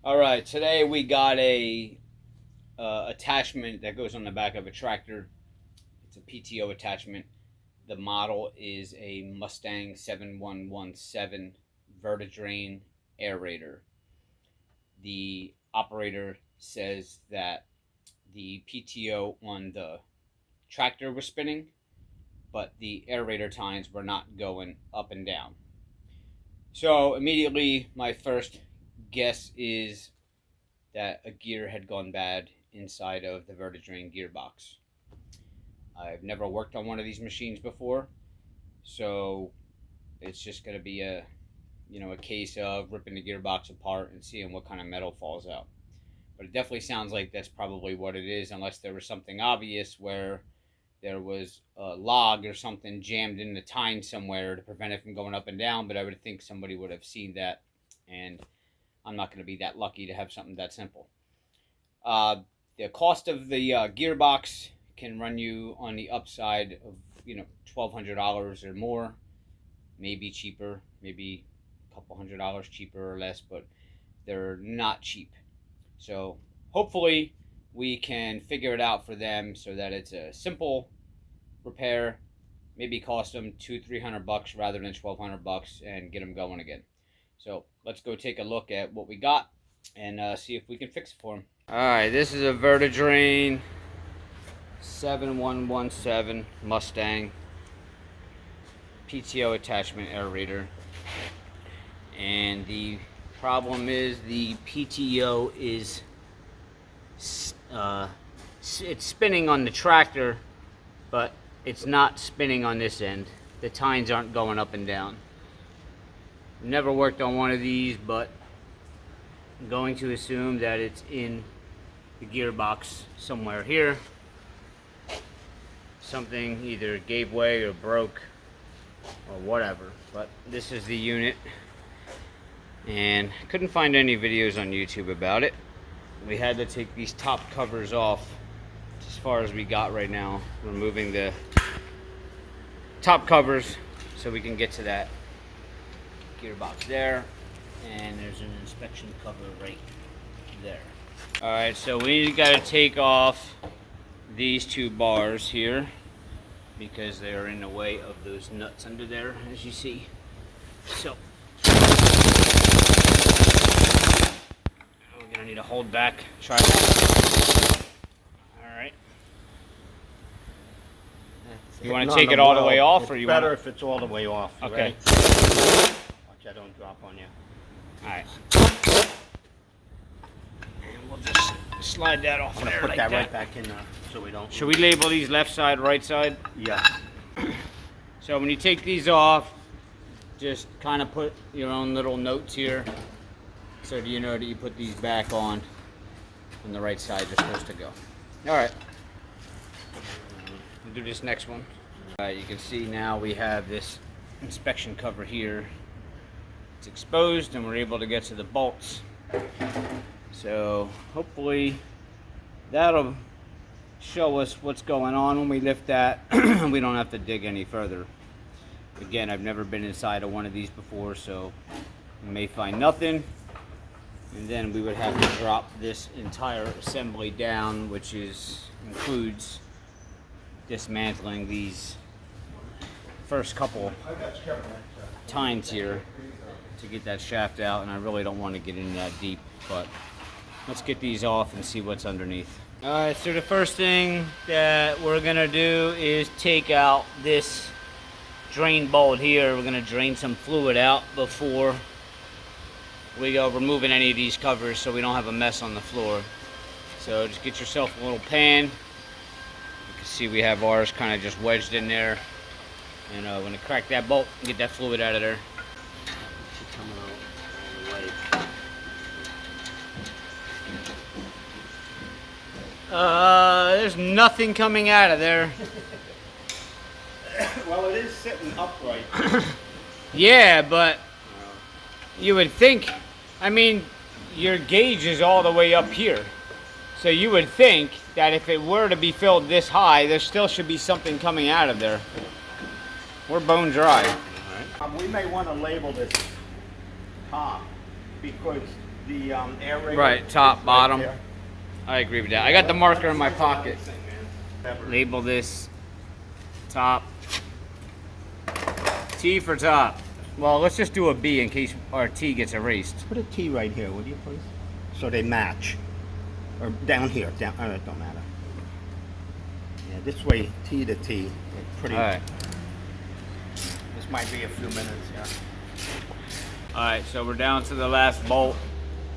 All right, today we got a attachment that goes on the back of a tractor. It's a PTO attachment. The model is a Mustang 7117 Vertidrain Aerator. The operator says that the PTO on the tractor was spinning, but the aerator tines were not going up and down. So immediately my first guess is that a gear had gone bad inside of the Vertidrain gearbox. I've never worked on one of these machines before, so it's just going to be a case of ripping the gearbox apart and seeing what kind of metal falls out. But it definitely sounds like that's probably what it is, unless there was something obvious where there was a log or something jammed in the tine somewhere to prevent it from going up and down. But I would think somebody would have seen that, and I'm not going to be that lucky to have something that simple. The cost of the gearbox can run you on the upside of $1,200 or more, maybe cheaper, maybe a couple $100 cheaper or less, but they're not cheap. So hopefully we can figure it out for them so that it's a simple repair, maybe cost them $200-300 rather than $1,200, and get them going again. So let's go take a look at what we got and see if we can fix it for them. Alright, this is a Vertidrain 7117 Mustang PTO attachment aerator. And the problem is the PTO is it's spinning on the tractor, but it's not spinning on this end. The tines aren't going up and down. Never worked on one of these, but I'm going to assume that it's in the gearbox somewhere here. Something either gave way or broke or whatever. But this is the unit, and couldn't find any videos on YouTube about it. We had to take these top covers off as far as we got right now, removing the top covers so we can get to that gearbox there, and there's an inspection cover right there. Alright, so we got to take off these two bars here because they are in the way of those nuts under there, as you see. So we're gonna need to hold back, try that. Alright. You want to take it all the way off, or you want? It's better if it's all the way off. Okay. Watch I don't drop on you. Alright. And we'll just slide that off I'm gonna there put like that that. right back in there so we don't. Should we label these left side, right side? Yeah. So when you take these off, just kind of put your own little notes here so you know that you put these back on the right side they're supposed to go. Alright. We'll do this next one. Alright, you can see now we have this inspection cover here. It's exposed and we're able to get to the bolts. So hopefully that'll show us what's going on when we lift that. We don't have to dig any further. Again, I've never been inside of one of these before, so we may find nothing. And then we would have to drop this entire assembly down, which includes dismantling these first couple tines here to get that shaft out, and I really don't want to get in that deep, but let's get these off and see what's underneath. Alright, so the first thing that we're gonna do is take out this drain bolt here. We're gonna drain some fluid out before we go removing any of these covers so we don't have a mess on the floor. So just get yourself a little pan. You can see we have ours kind of just wedged in there, and we're gonna crack that bolt and get that fluid out of there. There's nothing coming out of there. Well, it is sitting upright. Yeah, but you would think, I mean, your gauge is all the way up here. So you would think that if it were to be filled this high, there still should be something coming out of there. We're bone dry. We may want to label this top because The aerator. Right, top, is bottom. there. I agree with that. I got the marker in my pocket. Label this top. T for top. Well, let's just do a B in case our T gets erased. Put a T right here, would you please? So they match. Or down here, down. Oh, it don't matter. Yeah, this way, T to T. It's pretty. All right. This might be a few minutes, yeah. All right, so we're down to the last bolt.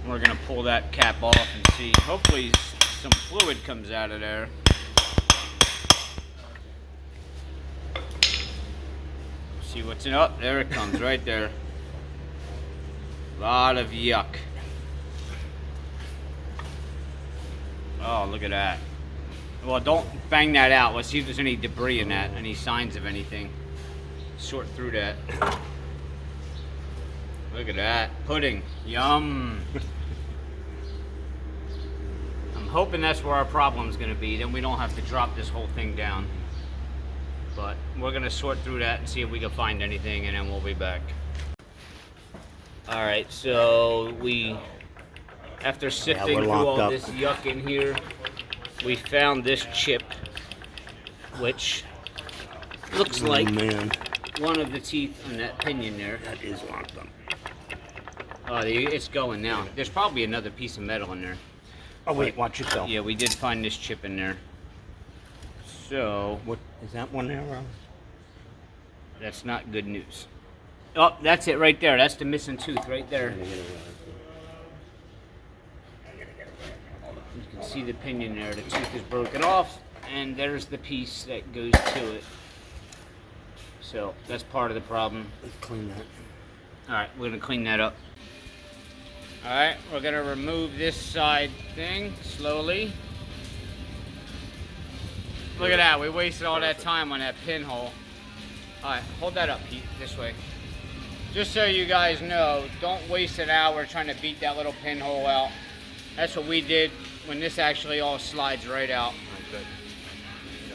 We're gonna pull that cap off and see. Hopefully, some fluid comes out of there. See what's in up? There it comes, right there. A lot of yuck. Oh, look at that. Well, don't bang that out. Let's see if there's any debris in that, any signs of anything. Sort through that. Look at that. Pudding. Yum. I'm hoping that's where our problem's going to be. Then we don't have to drop this whole thing down. But we're going to sort through that and see if we can find anything, and then we'll be back. Alright, so after sifting through all this yuck in here, we found this chip, which looks like one of the teeth in that pinion there. That is locked up. Oh, it's going now. There's probably another piece of metal in there. Oh wait, watch yourself. Yeah, we did find this chip in there. So, What is that one there? that's not good news. Oh, that's it right there. That's the missing tooth right there. You can see the pinion there. The tooth is broken off, and there's the piece that goes to it. So, that's part of the problem. Let's clean that. Alright, we're going to clean that up. Alright, we're going to remove this side thing slowly. Look at that, we wasted all that time on that pinhole. Alright, hold that up, Pete, this way. Just so you guys know, don't waste an hour trying to beat that little pinhole out. That's what we did when this actually all slides right out.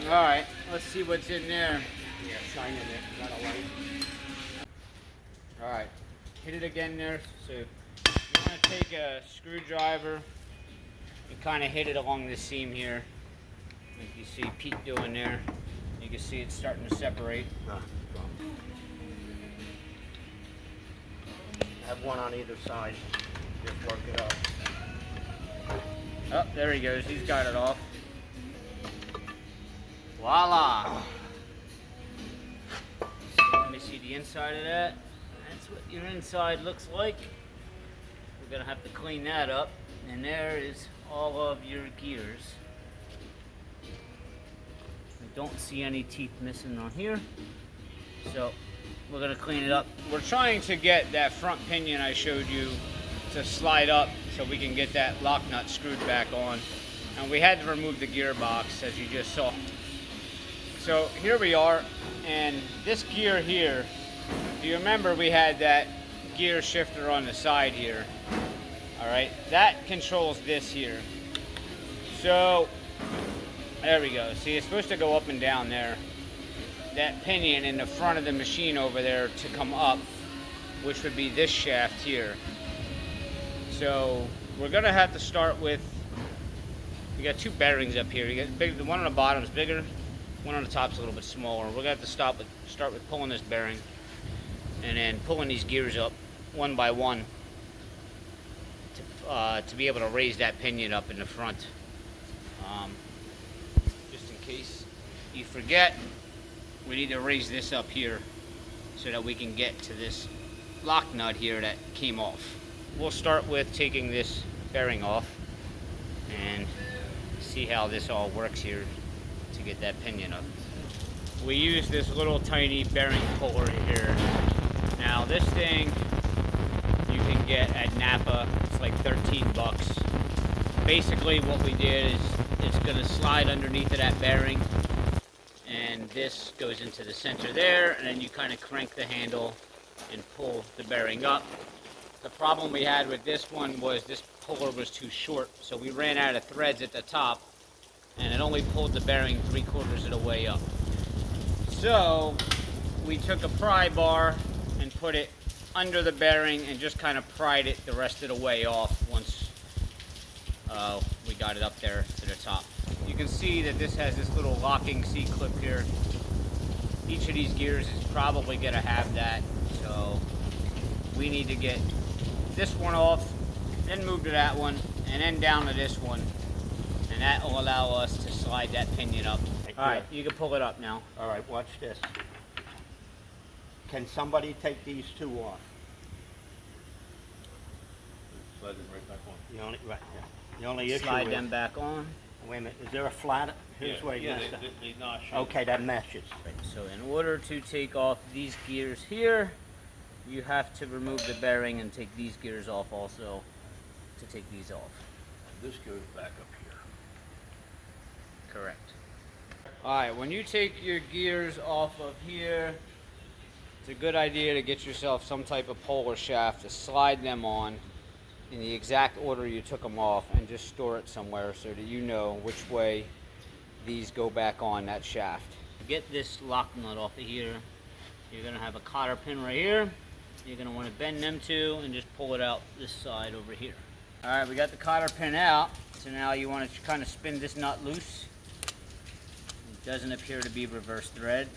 Alright, let's see what's in there. Yeah, shine in it. Got a light. Alright, hit it again there. So you're going to take a screwdriver and kind of hit it along the seam here. Like you see Pete doing there. You can see it's starting to separate. Have one on either side. Just work it out. Oh, there he goes. He's got it off. Voila! Let me see the inside of that. That's what your inside looks like. We're going to have to clean that up. And there is all of your gears. I don't see any teeth missing on here. So we're going to clean it up. We're trying to get that front pinion I showed you to slide up so we can get that lock nut screwed back on. And we had to remove the gearbox, as you just saw. So here we are, and this gear here, do you remember we had that gear shifter on the side here? Alright, that controls this here. So, there we go. See, it's supposed to go up and down there. That pinion in the front of the machine over there to come up, which would be this shaft here. So, we're going to have to start with, we got two bearings up here. You got the one on the bottom is bigger, one on the top is a little bit smaller. We're going to have to start with pulling this bearing and then pulling these gears up one by one to be able to raise that pinion up in the front. Just in case you forget, we need to raise this up here so that we can get to this lock nut here that came off. We'll start with taking this bearing off and see how this all works here to get that pinion up. We use this little tiny bearing puller here. Now this thing you can get at Napa. It's like 13 bucks. Basically what we did is it's going to slide underneath of that bearing, and this goes into the center there, and then you kind of crank the handle and pull the bearing up. The problem we had with this one was this puller was too short, so we ran out of threads at the top, and it only pulled the bearing 3/4 of the way up. So we took a pry bar and put it under the bearing and just kind of pried it the rest of the way off once we got it up there to the top. You can see that this has this little locking C-clip here. Each of these gears is probably going to have that, so we need to get this one off, then move to that one, and then down to this one, and that will allow us to slide that pinion up. Alright, you can pull it up now. Alright, watch this. Can somebody take these two off? Slide them right back on. The only, right, yeah. The only issue Slide is, them back on. wait a minute, is there a flat? Here's where you messed up. they notch. Okay, that meshes. So in order to take off these gears here, you have to remove the bearing and take these gears off also to take these off. This goes back up here. Correct. Alright, when you take your gears off of here, it's a good idea to get yourself some type of puller shaft to slide them on in the exact order you took them off and just store it somewhere so that you know which way these go back on that shaft. To get this lock nut off of here, you're going to have a cotter pin right here. You're going to want to bend them two and just pull it out this side over here. Alright, we got the cotter pin out, so now you want to kind of spin this nut loose. It doesn't appear to be reverse thread.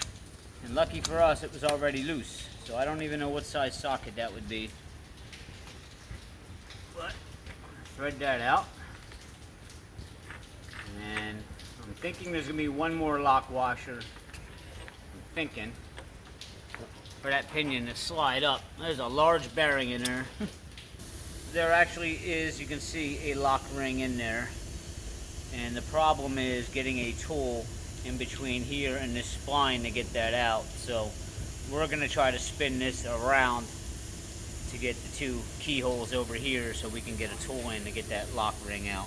And lucky for us, it was already loose, so I don't even know what size socket that would be. But thread that out. And I'm thinking there's going to be one more lock washer. I'm thinking. For that pinion to slide up. There's a large bearing in there. There actually is, you can see, a lock ring in there. And the problem is getting a tool in between here and this spline to get that out. So we're going to try to spin this around to get the two keyholes over here so we can get a tool in to get that lock ring out.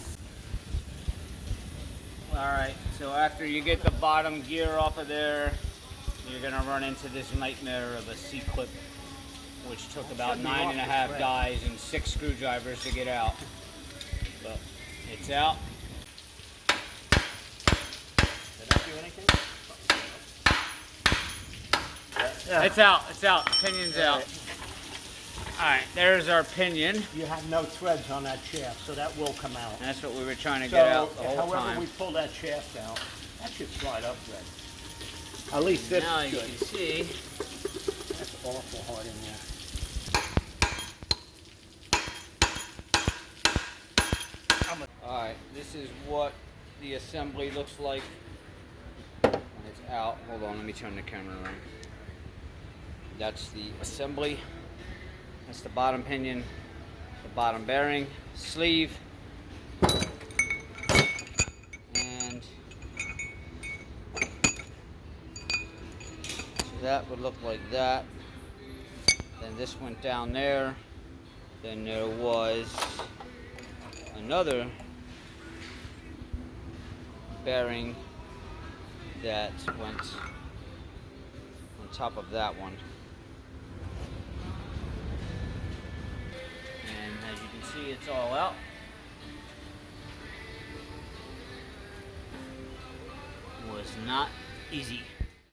Alright, so after you get the bottom gear off of there, you're going to run into this nightmare of a C-clip, which took about 9.5 guys and 6 screwdrivers to get out. But it's out. Did that do anything? It's out, pinion's out. Alright, there's our pinion. You have no threads on that shaft, so that will come out. That's what we were trying to get out the whole however time. we pull that shaft out, that should slide up then. At least this Now you should. can see. That's awful hard in there. Alright, this is what the assembly looks like when it's out. Hold on, let me turn the camera around. That's the assembly. That's the bottom pinion, the bottom bearing, sleeve, and so that would look like that. Then this went down there. Then there was another bearing that went on top of that one. And as you can see, it's all out. It was not easy.